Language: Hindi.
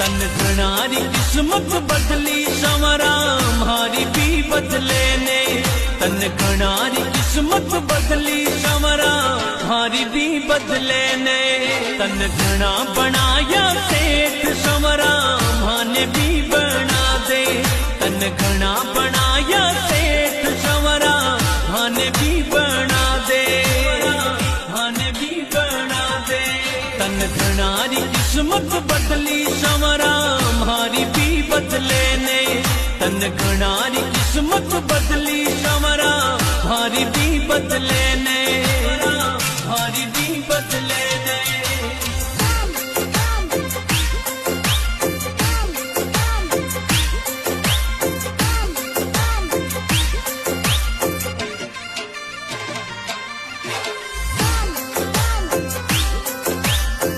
तन घणारी किस्मत बदली संवरा मारी भी बदले ने तन घणारी किस्मत बदली संवरा मारी भी बदले ने तन घना बनाया सेठ संवरा माने भी बना दे तन घना बनाया सेठ संवरा माने भी बना दे माने भी बना दे तन घणारी किस्मत बदली संवरा मारी भी बदले ने तन घणारी किस्मत बदली संवरा मारी भी बदले ने मारी भी बदले